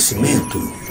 conhecimento.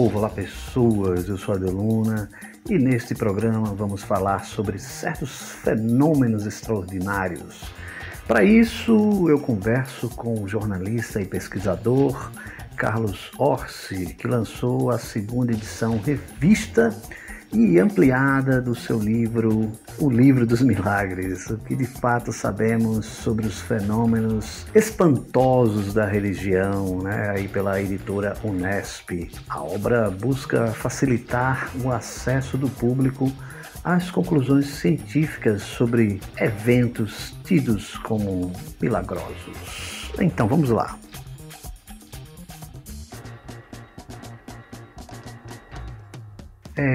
Olá pessoas, eu sou Adeluna e neste programa vamos falar sobre certos fenômenos extraordinários. Para isso eu converso com o jornalista e pesquisador Carlos Orsi, que lançou a segunda edição revista e ampliada do seu livro, O Livro dos Milagres, o que de fato sabemos sobre os fenômenos espantosos da religião, aí pela editora Unesp. A obra busca facilitar o acesso do público às conclusões científicas sobre eventos tidos como milagrosos. Então vamos lá.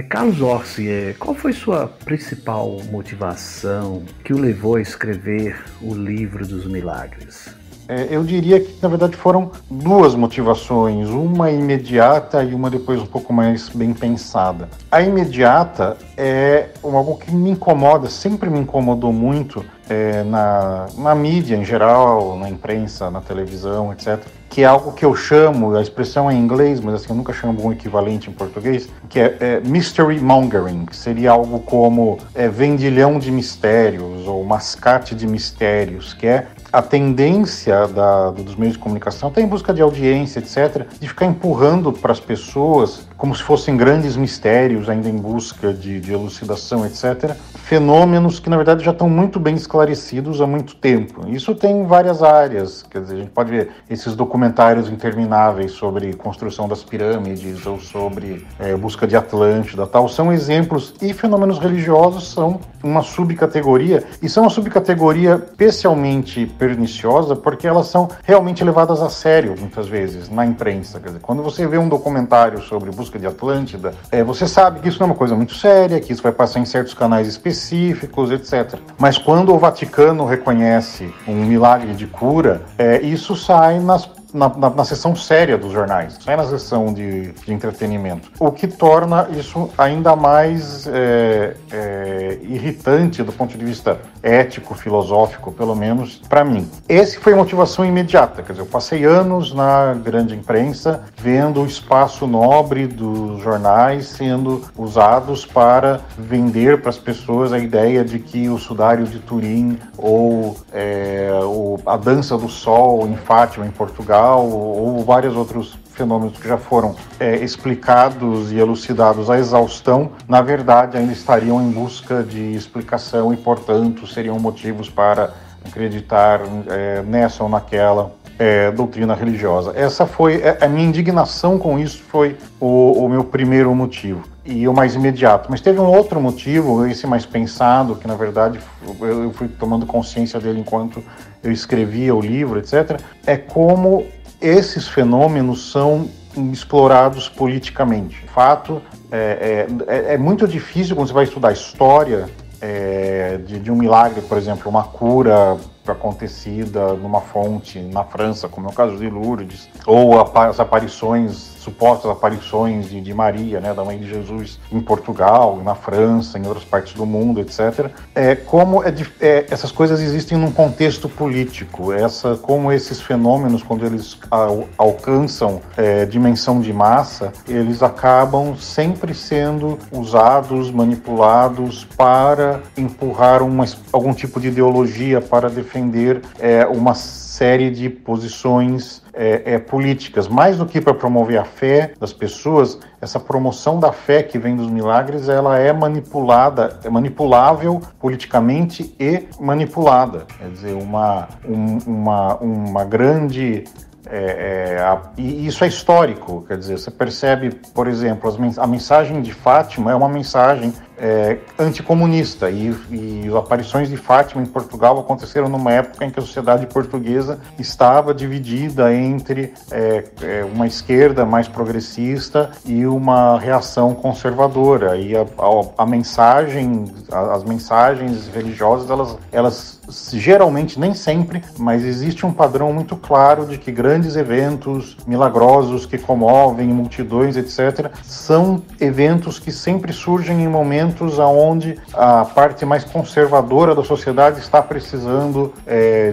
Carlos Orsi, qual foi sua principal motivação que o levou a escrever o Livro dos Milagres? Eu diria que, na verdade, foram duas motivações, uma imediata e uma depois um pouco mais bem pensada. A imediata é algo que me incomoda, sempre me incomodou muito na mídia em geral, na imprensa, na televisão, etc., que é algo que eu chamo, a expressão é em inglês, mas assim, eu nunca chamo um equivalente em português, que é mystery mongering, que seria algo como vendilhão de mistérios ou mascate de mistérios, que é a tendência dos meios de comunicação, até em busca de audiência, etc., de ficar empurrando para as pessoas, como se fossem grandes mistérios, ainda em busca de elucidação, etc., fenômenos que, na verdade, já estão muito bem esclarecidos há muito tempo. Isso tem várias áreas, quer dizer, a gente pode ver esses documentários intermináveis sobre construção das pirâmides ou sobre busca de Atlântida, tal, são exemplos, e fenômenos religiosos são uma subcategoria, e são uma subcategoria especialmente perniciosa porque elas são realmente levadas a sério, muitas vezes, na imprensa. Quer dizer, quando você vê um documentário sobre busca de Atlântida, você sabe que isso não é uma coisa muito séria, que isso vai passar em certos canais específicos, etc. Mas quando o Vaticano reconhece um milagre de cura, isso sai na seção séria dos jornais, sai na seção de entretenimento, o que torna isso ainda mais irritante do ponto de vista ético, filosófico, pelo menos para mim. Essa foi a motivação imediata, quer dizer, eu passei anos na grande imprensa vendo o espaço nobre dos jornais sendo usados para vender para as pessoas a ideia de que o Sudário de Turim ou a Dança do Sol em Fátima, em Portugal, ou vários outros fenômenos que já foram explicados e elucidados à exaustão, na verdade ainda estariam em busca de explicação e, portanto, seriam motivos para acreditar nessa ou naquela doutrina religiosa. Essa foi a minha indignação com isso, foi o meu primeiro motivo e o mais imediato. Mas teve um outro motivo, esse mais pensado, que na verdade eu fui tomando consciência dele enquanto eu escrevia o livro, etc., é como esses fenômenos são explorados politicamente. De fato, é muito difícil quando você vai estudar história de um milagre, por exemplo, uma cura acontecida numa fonte na França, como é o caso de Lourdes, ou as supostas aparições de Maria, da Mãe de Jesus, em Portugal, na França, em outras partes do mundo, etc. Essas coisas existem num contexto político, como esses fenômenos, quando eles alcançam dimensão de massa, eles acabam sempre sendo usados, manipulados para empurrar algum tipo de ideologia, para defender uma série de posições políticas. Mais do que para promover a fé das pessoas, essa promoção da fé que vem dos milagres, ela é manipulada, é manipulável politicamente e manipulada. Quer dizer, uma grande... e isso é histórico, quer dizer, você percebe, por exemplo, a mensagem de Fátima é uma mensagem anticomunista, e as aparições de Fátima em Portugal aconteceram numa época em que a sociedade portuguesa estava dividida entre uma esquerda mais progressista e uma reação conservadora, e as mensagens religiosas, elas geralmente, nem sempre, mas existe um padrão muito claro de que grandes eventos milagrosos que comovem multidões, etc., são eventos que sempre surgem em momentos onde a parte mais conservadora da sociedade está precisando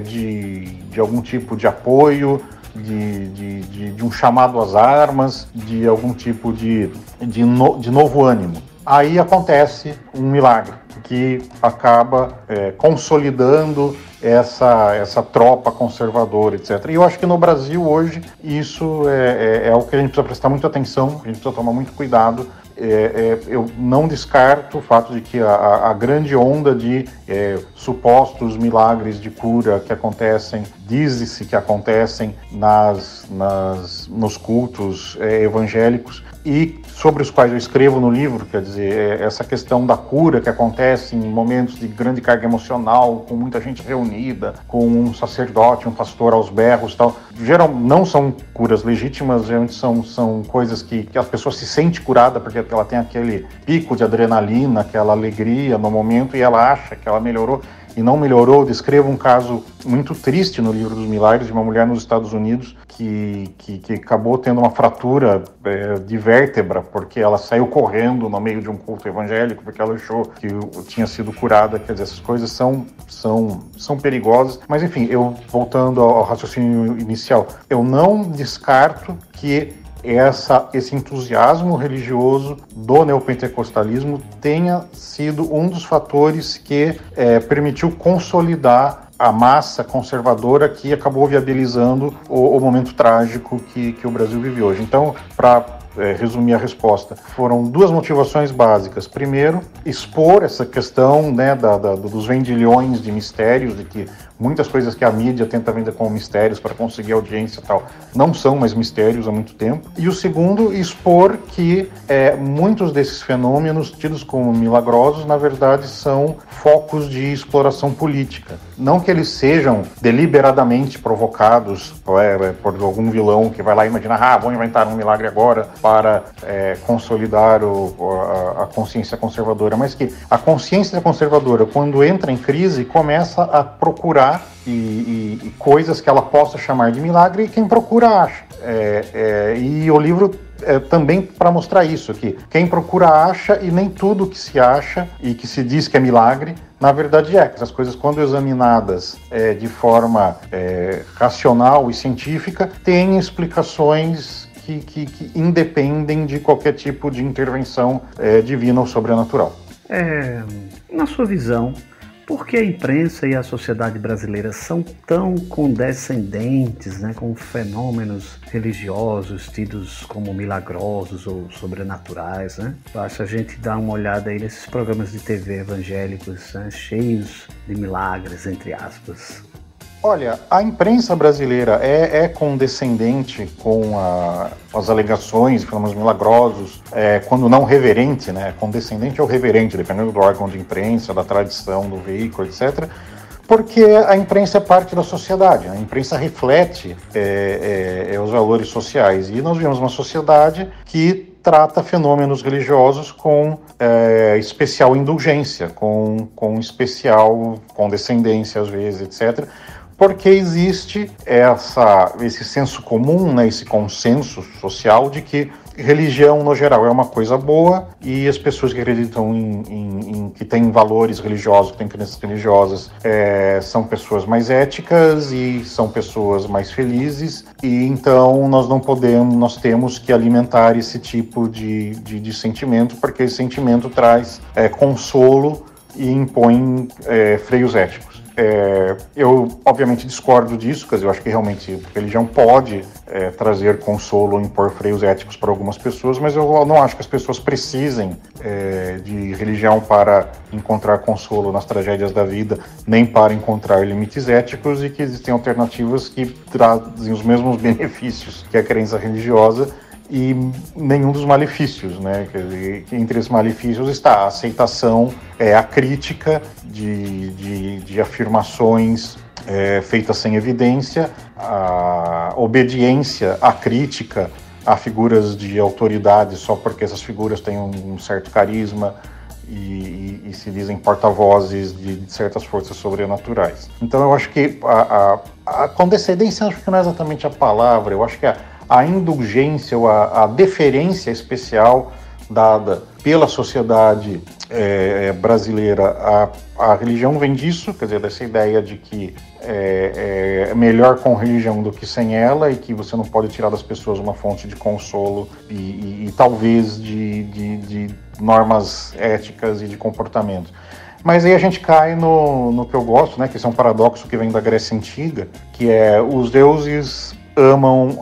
de algum tipo de apoio, de um chamado às armas, de algum tipo de novo ânimo. Aí acontece um milagre que acaba consolidando essa tropa conservadora, etc. E eu acho que no Brasil hoje isso é algo que a gente precisa prestar muita atenção, a gente precisa tomar muito cuidado. Eu não descarto o fato de que a grande onda de supostos milagres de cura que acontecem, diz-se que acontecem nos cultos evangélicos, e sobre os quais eu escrevo no livro, quer dizer, essa questão da cura que acontece em momentos de grande carga emocional, com muita gente reunida, com um sacerdote, um pastor aos berros, tal. Não são curas legítimas, geralmente são coisas que a pessoa se sente curada porque ela tem aquele pico de adrenalina, aquela alegria no momento, e ela acha que ela melhorou. E não melhorou. Descrevo um caso muito triste no livro dos milagres de uma mulher nos Estados Unidos que acabou tendo uma fratura de vértebra porque ela saiu correndo no meio de um culto evangélico porque ela achou que tinha sido curada. Quer dizer, essas coisas são perigosas. Mas enfim, voltando ao raciocínio inicial, eu não descarto que esse entusiasmo religioso do neopentecostalismo tenha sido um dos fatores que permitiu consolidar a massa conservadora que acabou viabilizando o momento trágico que o Brasil vive hoje. Então, para resumir a resposta, foram duas motivações básicas. Primeiro, expor essa questão, né, dos vendilhões de mistérios, de que muitas coisas que a mídia tenta vender como mistérios para conseguir audiência e tal, não são mais mistérios há muito tempo. E o segundo, expor que muitos desses fenômenos tidos como milagrosos, na verdade, são focos de exploração política. Não que eles sejam deliberadamente provocados por algum vilão que vai lá e imagina, vou inventar um milagre agora para consolidar a consciência conservadora, mas que a consciência conservadora, quando entra em crise, começa a procurar e coisas que ela possa chamar de milagre, e quem procura acha. E o livro também para mostrar isso, que quem procura acha, e nem tudo que se acha e que se diz que é milagre, na verdade que essas coisas, quando examinadas de forma racional e científica, têm explicações que independem de qualquer tipo de intervenção divina ou sobrenatural. Na sua visão, por que a imprensa e a sociedade brasileira são tão condescendentes, né, com fenômenos religiosos tidos como milagrosos ou sobrenaturais, né? Basta a gente dar uma olhada aí nesses programas de TV evangélicos, né, cheios de milagres, entre aspas. Olha, a imprensa brasileira é condescendente com as alegações de fenômenos milagrosos, quando não reverente, né? Condescendente ou reverente, dependendo do órgão de imprensa, da tradição do veículo, etc., porque a imprensa é parte da sociedade, a imprensa reflete os valores sociais, e nós vivemos uma sociedade que trata fenômenos religiosos com especial indulgência, com especial condescendência, às vezes, etc., porque existe esse senso comum, né, esse consenso social de que religião, no geral, é uma coisa boa, e as pessoas que acreditam que têm valores religiosos, que têm crenças religiosas, são pessoas mais éticas e são pessoas mais felizes, e então nós temos que alimentar esse tipo de sentimento, porque esse sentimento traz consolo e impõe freios éticos. Eu, obviamente, discordo disso, quer dizer, eu acho que realmente a religião pode trazer consolo, impor freios éticos para algumas pessoas, mas eu não acho que as pessoas precisem de religião para encontrar consolo nas tragédias da vida, nem para encontrar limites éticos, e que existem alternativas que trazem os mesmos benefícios que a crença religiosa, e nenhum dos malefícios, né? Quer dizer, entre esses malefícios está a aceitação, a crítica de afirmações feitas sem evidência, a obediência, a crítica a figuras de autoridade só porque essas figuras têm um certo carisma e se dizem porta-vozes de certas forças sobrenaturais. Então eu acho que a condescendência, acho que não é exatamente a palavra, eu acho que a indulgência ou a deferência especial dada pela sociedade brasileira à religião vem disso, quer dizer, dessa ideia de que é melhor com religião do que sem ela e que você não pode tirar das pessoas uma fonte de consolo e talvez de normas éticas e de comportamento. Mas aí a gente cai no que eu gosto, né, que esse é um paradoxo que vem da Grécia Antiga, que é os deuses amam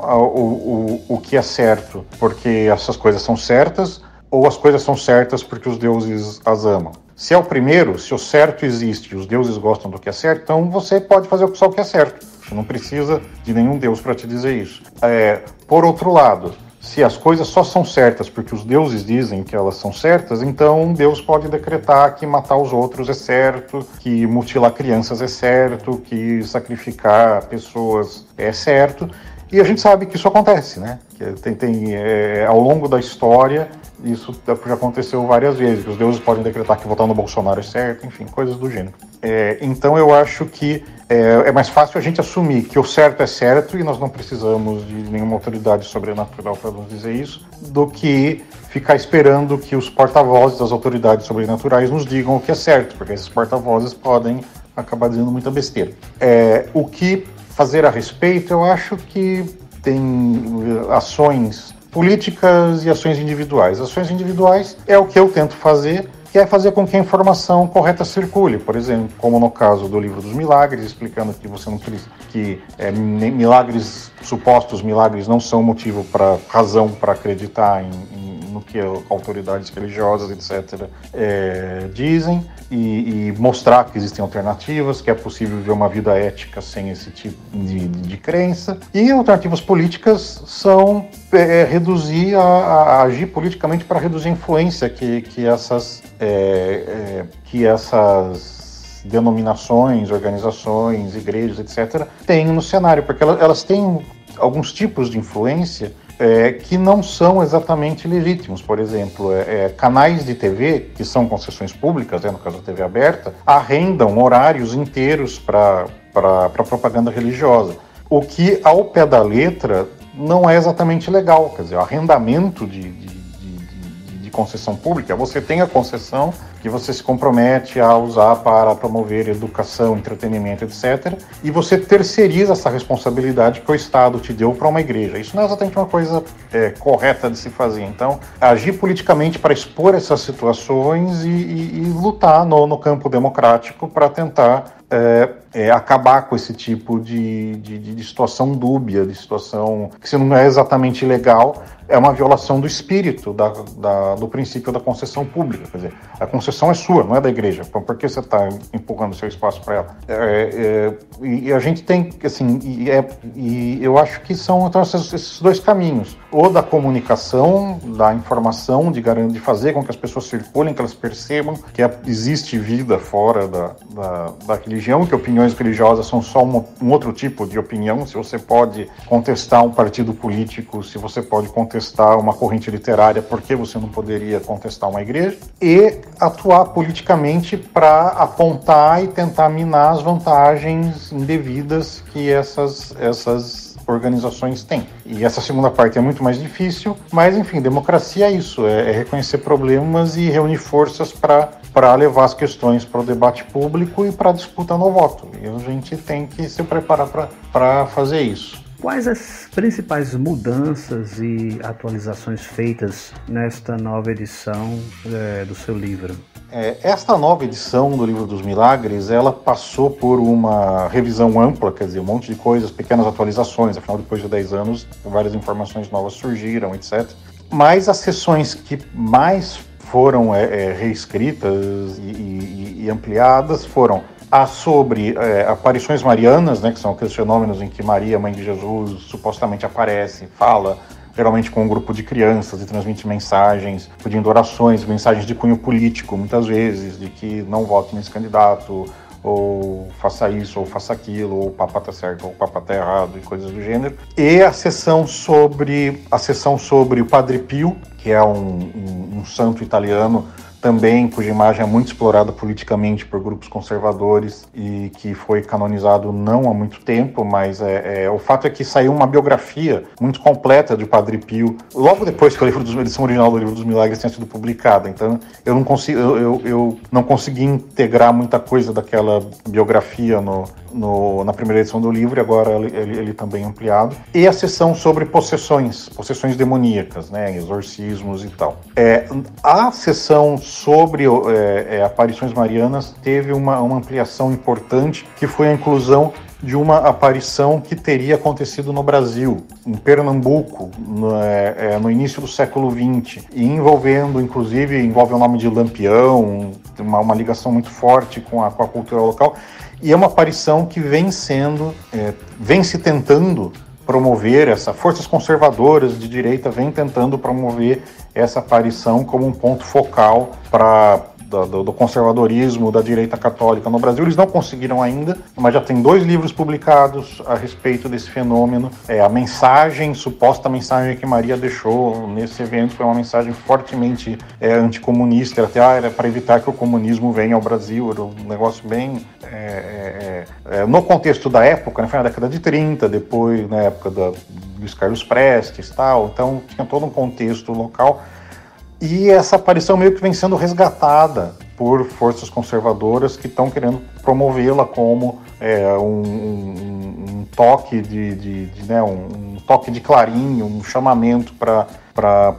o que é certo porque essas coisas são certas, ou as coisas são certas porque os deuses as amam. Se é o primeiro, se o certo existe e os deuses gostam do que é certo, então você pode fazer só o que é certo. Você não precisa de nenhum deus para te dizer isso. Por outro lado, se as coisas só são certas porque os deuses dizem que elas são certas, então Deus pode decretar que matar os outros é certo, que mutilar crianças é certo, que sacrificar pessoas é certo. E a gente sabe que isso acontece, né? Ao longo da história, isso já aconteceu várias vezes, que os deuses podem decretar que votar no Bolsonaro é certo, enfim, coisas do gênero. Então eu acho que é mais fácil a gente assumir que o certo é certo e nós não precisamos de nenhuma autoridade sobrenatural para nos dizer isso, do que ficar esperando que os porta-vozes das autoridades sobrenaturais nos digam o que é certo, porque esses porta-vozes podem acabar dizendo muita besteira. O que fazer a respeito, eu acho que tem ações políticas e ações individuais. Ações individuais é o que eu tento fazer, que é fazer com que a informação correta circule, por exemplo, como no caso do Livro dos Milagres, explicando que você não precisa, supostos milagres não são razão para acreditar no que autoridades religiosas, etc., dizem, e mostrar que existem alternativas, que é possível viver uma vida ética sem esse tipo de crença. E alternativas políticas são reduzir, a agir politicamente para reduzir a influência que essas denominações, organizações, igrejas, etc., têm no cenário, porque elas têm alguns tipos de influência que não são exatamente legítimos. Por exemplo, canais de TV, que são concessões públicas, no caso da TV aberta, arrendam horários inteiros para propaganda religiosa, o que, ao pé da letra, não é exatamente legal. Quer dizer, o arrendamento de concessão pública, você tem a concessão que você se compromete a usar para promover educação, entretenimento, etc. E você terceiriza essa responsabilidade que o Estado te deu para uma igreja. Isso não é exatamente uma coisa correta de se fazer. Então, agir politicamente para expor essas situações e lutar no campo democrático para tentar acabar com esse tipo de situação dúbia, de situação que, se não é exatamente legal, é uma violação do espírito do princípio da concessão pública. Quer dizer, a concessão é sua, não é da igreja. Então, por que você está empurrando o seu espaço para ela? E a gente tem, assim, eu acho que são então, esses dois caminhos. Ou da comunicação, da informação, de fazer com que as pessoas circulem, que elas percebam que existe vida fora da religião, que opiniões religiosas são só um outro tipo de opinião. Se você pode contestar um partido político, se você pode contestar uma corrente literária, por que você não poderia contestar uma igreja? E atuar politicamente para apontar e tentar minar as vantagens indevidas que essas organizações têm. E essa segunda parte é muito mais difícil, mas enfim, democracia é isso, é reconhecer problemas e reunir forças para levar as questões para o debate público e para a disputa no voto. E a gente tem que se preparar para fazer isso. Quais as principais mudanças e atualizações feitas nesta nova edição do seu livro? Esta nova edição do Livro dos Milagres, ela passou por uma revisão ampla, quer dizer, um monte de coisas, pequenas atualizações, afinal, depois de 10 anos, várias informações novas surgiram, etc. Mas as seções que mais foram reescritas e ampliadas foram as sobre aparições marianas, né, que são aqueles fenômenos em que Maria, mãe de Jesus, supostamente aparece, fala geralmente com um grupo de crianças, e transmite mensagens, pedindo orações, mensagens de cunho político, muitas vezes, de que não vote nesse candidato, ou faça isso, ou faça aquilo, ou o Papa tá certo, ou o Papa tá errado, e coisas do gênero. E a sessão sobre o Padre Pio, que é um santo italiano, também cuja imagem é muito explorada politicamente por grupos conservadores e que foi canonizado não há muito tempo, mas o fato é que saiu uma biografia muito completa de Padre Pio, logo depois que a edição original do Livro dos Milagres tinha sido publicada. Então eu não consegui integrar muita coisa daquela biografia na primeira edição do livro, e agora ele também ampliado. E a sessão sobre possessões demoníacas, né, exorcismos e tal. A sessão sobre aparições marianas teve uma ampliação importante, que foi a inclusão de uma aparição que teria acontecido no Brasil, em Pernambuco, no início do século XX, e envolve o nome de Lampião, uma ligação muito forte com a cultura local, e é uma aparição que vem se tentando promover forças conservadoras de direita vêm tentando promover essa aparição como um ponto focal do conservadorismo da direita católica no Brasil. Eles não conseguiram ainda, mas já tem 2 livros publicados a respeito desse fenômeno. A suposta mensagem que Maria deixou nesse evento foi uma mensagem fortemente anticomunista, até era para evitar que o comunismo venha ao Brasil. Era um negócio bem... no contexto da época, né, foi na década de 30, depois na época do Luiz Carlos Prestes e tal, então tinha todo um contexto local. E essa aparição meio que vem sendo resgatada por forças conservadoras que estão querendo promovê-la como um toque um toque de clarim, um chamamento para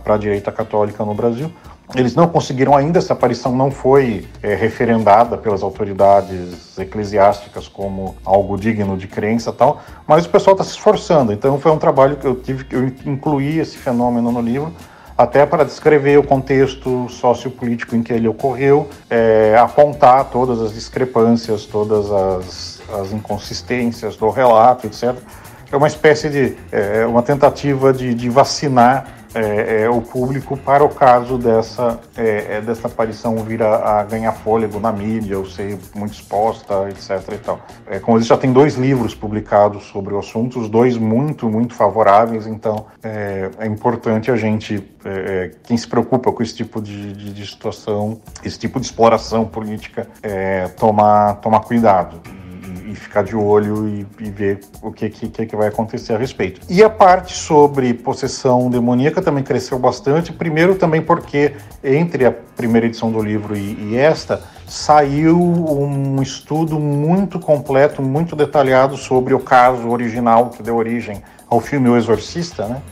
a direita católica no Brasil. Eles não conseguiram ainda, essa aparição não foi referendada pelas autoridades eclesiásticas como algo digno de crença e tal, mas o pessoal está se esforçando. Então foi um trabalho que eu incluí esse fenômeno no livro, até para descrever o contexto sociopolítico em que ele ocorreu, apontar todas as discrepâncias, todas as inconsistências do relato, etc. É uma espécie de uma tentativa de vacinar o público para o caso dessa aparição vir a ganhar fôlego na mídia, ou ser muito exposta, etc. E tal. Como eu disse, já tem 2 livros publicados sobre o assunto, os 2 muito, muito favoráveis, então é importante a gente, quem se preocupa com esse tipo de situação, esse tipo de exploração política, tomar cuidado. E ficar de olho e ver o que vai acontecer a respeito. E a parte sobre possessão demoníaca também cresceu bastante, primeiro também porque entre a primeira edição do livro e esta, saiu um estudo muito completo, muito detalhado sobre o caso original que deu origem ao filme O Exorcista, né?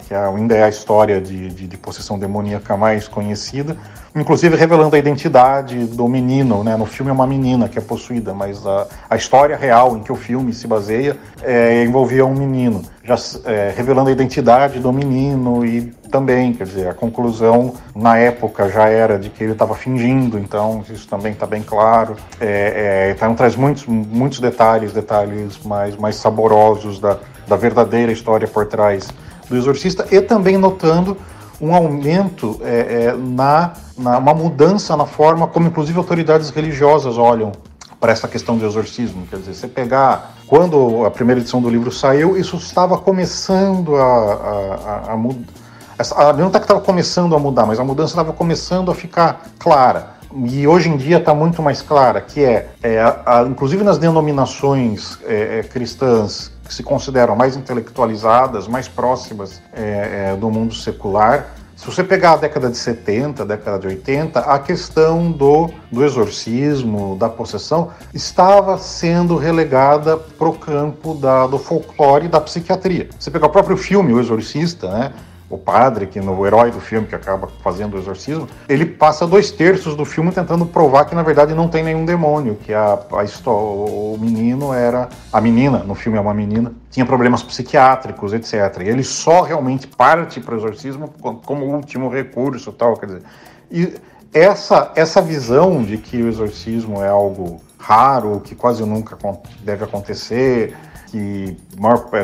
Que ainda é a história de possessão demoníaca mais conhecida, inclusive revelando a identidade do menino, né? No filme é uma menina que é possuída, mas a história real em que o filme se baseia envolvia um menino, revelando a identidade do menino, e também, quer dizer, a conclusão na época já era de que ele estava fingindo, então isso também está bem claro. Então traz muitos detalhes mais saborosos da verdadeira história por trás do Exorcista, e também notando um aumento, uma mudança na forma como, inclusive, autoridades religiosas olham para essa questão do exorcismo. Quer dizer, você pegar, quando a primeira edição do livro saiu, isso estava começando a mudar. Não está que estava começando a mudar, mas a mudança estava começando a ficar clara. E hoje em dia está muito mais clara, que inclusive nas denominações cristãs que se consideram mais intelectualizadas, mais próximas do mundo secular. Se você pegar a década de 70, a década de 80, a questão do exorcismo, da possessão, estava sendo relegada para o campo do folclore e da psiquiatria. Você pegar o próprio filme O Exorcista, né? O padre, o herói do filme que acaba fazendo o exorcismo, ele passa 2/3 do filme tentando provar que na verdade não tem nenhum demônio, que o menino a menina, no filme é uma menina, tinha problemas psiquiátricos, etc. E ele só realmente parte para o exorcismo como último recurso, tal, quer dizer. E essa visão de que o exorcismo é algo raro, que quase nunca deve acontecer, que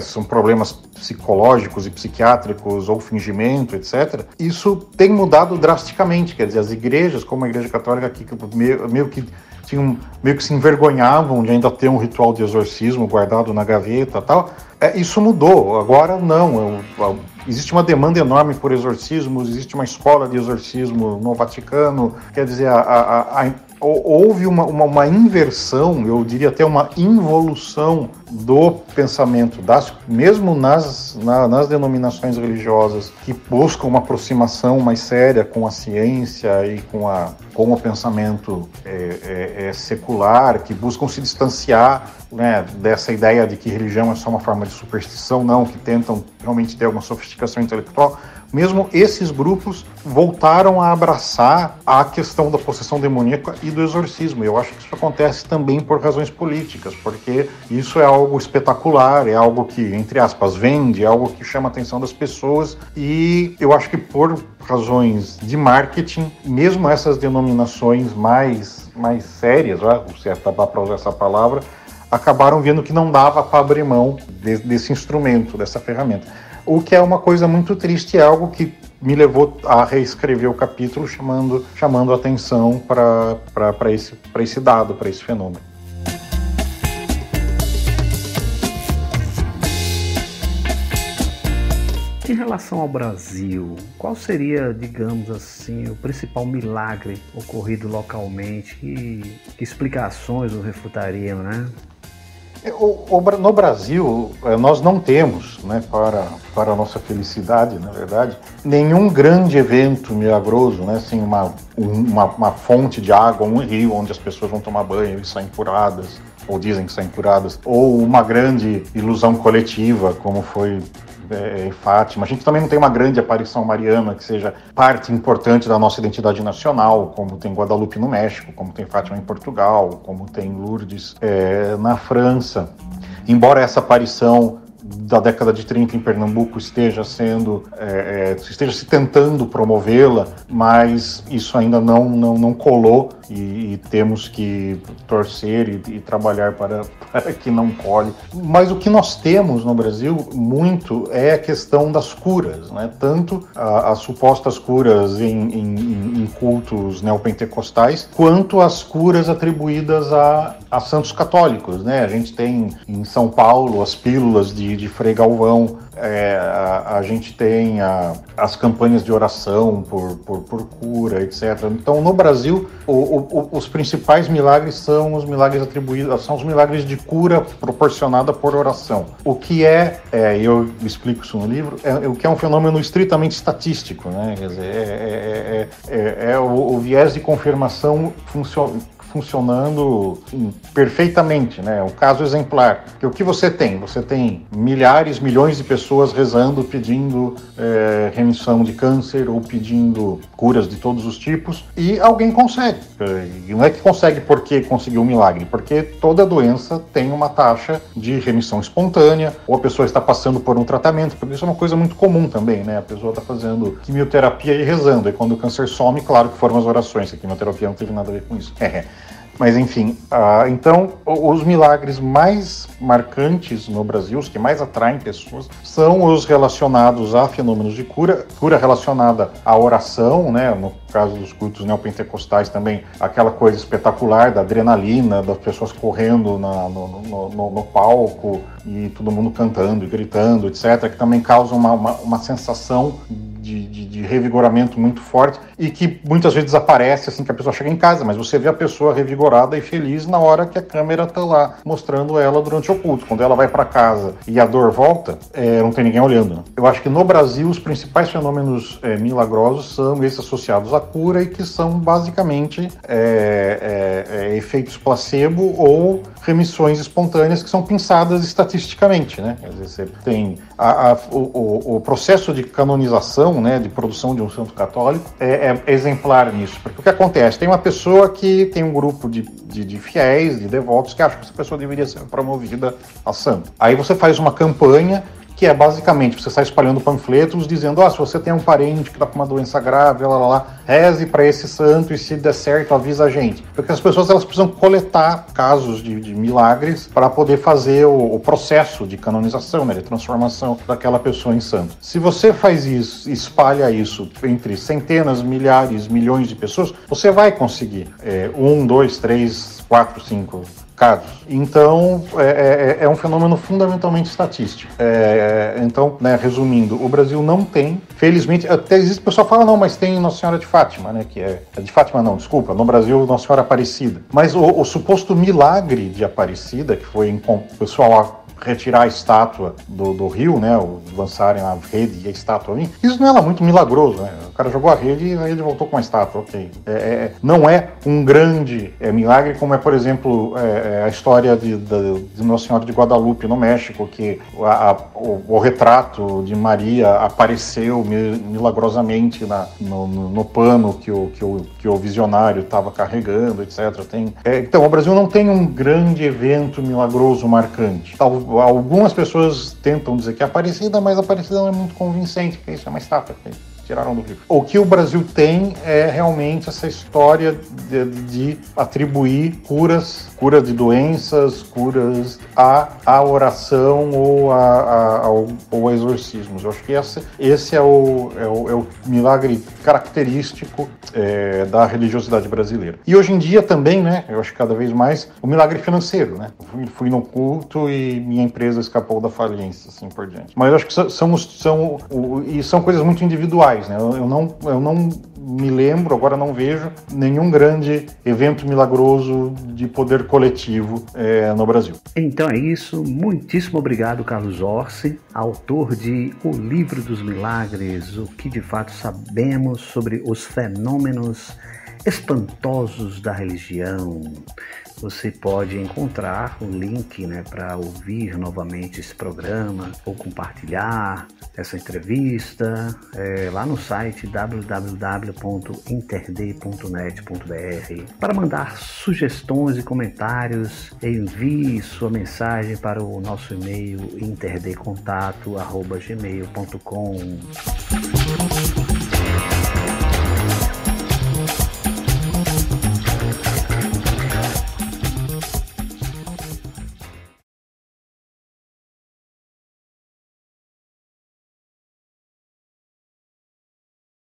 são problemas psicológicos e psiquiátricos ou fingimento, etc., isso tem mudado drasticamente. Quer dizer, as igrejas, como a Igreja Católica aqui, meio que se envergonhavam de ainda ter um ritual de exorcismo guardado na gaveta e tal. Isso mudou. Agora não. Existe uma demanda enorme por exorcismos, existe uma escola de exorcismo no Vaticano. Quer dizer, houve uma inversão, eu diria até uma involução do pensamento, mesmo nas denominações religiosas que buscam uma aproximação mais séria com a ciência e com o pensamento secular, que buscam se distanciar, né, dessa ideia de que religião é só uma forma de superstição, não, que tentam realmente ter alguma sofisticação intelectual. Mesmo esses grupos voltaram a abraçar a questão da possessão demoníaca e do exorcismo. Eu acho que isso acontece também por razões políticas, porque isso é algo espetacular, é algo que, entre aspas, vende, é algo que chama a atenção das pessoas, e eu acho que por razões de marketing, mesmo essas denominações mais sérias, se dá para usar essa palavra, acabaram vendo que não dava para abrir mão desse instrumento, dessa ferramenta. O que é uma coisa muito triste, é algo que me levou a reescrever o capítulo chamando atenção para esse dado, para esse fenômeno. Em relação ao Brasil, qual seria, digamos assim, o principal milagre ocorrido localmente? Que explicações o refutariam, né? No Brasil, nós não temos, né, para a nossa felicidade, na verdade, nenhum grande evento milagroso, né, assim, uma fonte de água, um rio onde as pessoas vão tomar banho e saem curadas, ou dizem que saem curadas, ou uma grande ilusão coletiva, como foi em Fátima. A gente também não tem uma grande aparição mariana que seja parte importante da nossa identidade nacional, como tem Guadalupe no México, como tem Fátima em Portugal, como tem Lourdes na França. Embora essa aparição da década de 30 em Pernambuco esteja se tentando promovê-la, mas isso ainda não colou, e temos que torcer e trabalhar para que não cole. Mas o que nós temos no Brasil muito é a questão das curas, né? Tanto as supostas curas em cultos neopentecostais, quanto as curas atribuídas a santos católicos, né? A gente tem em São Paulo as pílulas de Frei Galvão, a gente tem as campanhas de oração por cura, etc. Então, no Brasil, os principais milagres são os milagres atribuídos, são os milagres de cura proporcionada por oração. O que eu explico isso no livro, o que é um fenômeno estritamente estatístico, né? Quer dizer, o viés de confirmação funcionando perfeitamente, né? Um caso exemplar. O que você tem? Você tem milhões de pessoas rezando, pedindo remissão de câncer ou pedindo curas de todos os tipos, e alguém consegue. E não é que consegue porque conseguiu um milagre, porque toda doença tem uma taxa de remissão espontânea, ou a pessoa está passando por um tratamento, porque isso é uma coisa muito comum também, né? A pessoa está fazendo quimioterapia e rezando, e quando o câncer some, claro que foram as orações, a quimioterapia não teve nada a ver com isso. Mas enfim, então os milagres mais marcantes no Brasil, os que mais atraem pessoas, são os relacionados a fenômenos de cura relacionada à oração, né? No caso dos cultos neopentecostais também, aquela coisa espetacular da adrenalina, das pessoas correndo no palco e todo mundo cantando e gritando, etc., que também causa uma sensação de revigoramento muito forte, e que muitas vezes desaparece assim que a pessoa chega em casa, mas você vê a pessoa revigorada e feliz na hora que a câmera está lá mostrando ela durante o culto. Quando ela vai para casa e a dor volta, não tem ninguém olhando. Eu acho que no Brasil os principais fenômenos milagrosos são esses associados à cura, e que são basicamente efeitos placebo ou remissões espontâneas que são pensadas estatisticamente, né? Quer dizer, você tem o processo de canonização, né, de produção de um santo católico é exemplar nisso, porque o que acontece? Tem uma pessoa que tem um grupo de fiéis, de devotos, que acham que essa pessoa deveria ser promovida a santo. Aí você faz uma campanha que é basicamente você está espalhando panfletos dizendo, se você tem um parente que está com uma doença grave, reze para esse santo e se der certo avisa a gente. Porque as pessoas elas precisam coletar casos de milagres para poder fazer o processo de canonização, né, de transformação daquela pessoa em santo. Se você faz isso, espalha isso entre centenas, milhares, milhões de pessoas, você vai conseguir 1, 2, 3, 4, 5 casos. Então, é um fenômeno fundamentalmente estatístico. Então, né, resumindo, o Brasil não tem, felizmente, até existe, o pessoal fala, não, mas tem Nossa Senhora de Fátima, né, que de Fátima não, desculpa, no Brasil, Nossa Senhora Aparecida. Mas o suposto milagre de Aparecida, que foi o pessoal retirar a estátua do rio, né, lançarem a rede e a estátua ali, isso não é lá muito milagroso, né? O cara jogou a rede e a rede voltou com a estátua, ok. Não é um grande milagre, como por exemplo, a história de Nossa Senhora de Guadalupe, no México, que o retrato de Maria apareceu milagrosamente no pano que o visionário estava carregando, etc. Então, o Brasil não tem um grande evento milagroso marcante. Algumas pessoas tentam dizer que é Aparecida, mas a Aparecida não é muito convincente, porque isso é uma estátua que tiraram do livro. O que o Brasil tem é realmente essa história de atribuir curas de doenças, curas à oração ou a exorcismos. Eu acho que esse é o milagre característico da religiosidade brasileira. E hoje em dia também, né, eu acho que cada vez mais, o milagre financeiro, né? Eu fui no culto e minha empresa escapou da falência, assim por diante. Mas eu acho que são coisas muito individuais, né? Eu não me lembro, agora não vejo nenhum grande evento milagroso de poder coletivo no Brasil. Então é isso, muitíssimo obrigado, Carlos Orsi, autor de O Livro dos Milagres, o que de fato sabemos sobre os fenômenos espantosos da religião. Você pode encontrar o link, né, para ouvir novamente esse programa ou compartilhar essa entrevista lá no site www.interd.net.br. Para mandar sugestões e comentários, envie sua mensagem para o nosso e-mail interdcontato@gmail.com.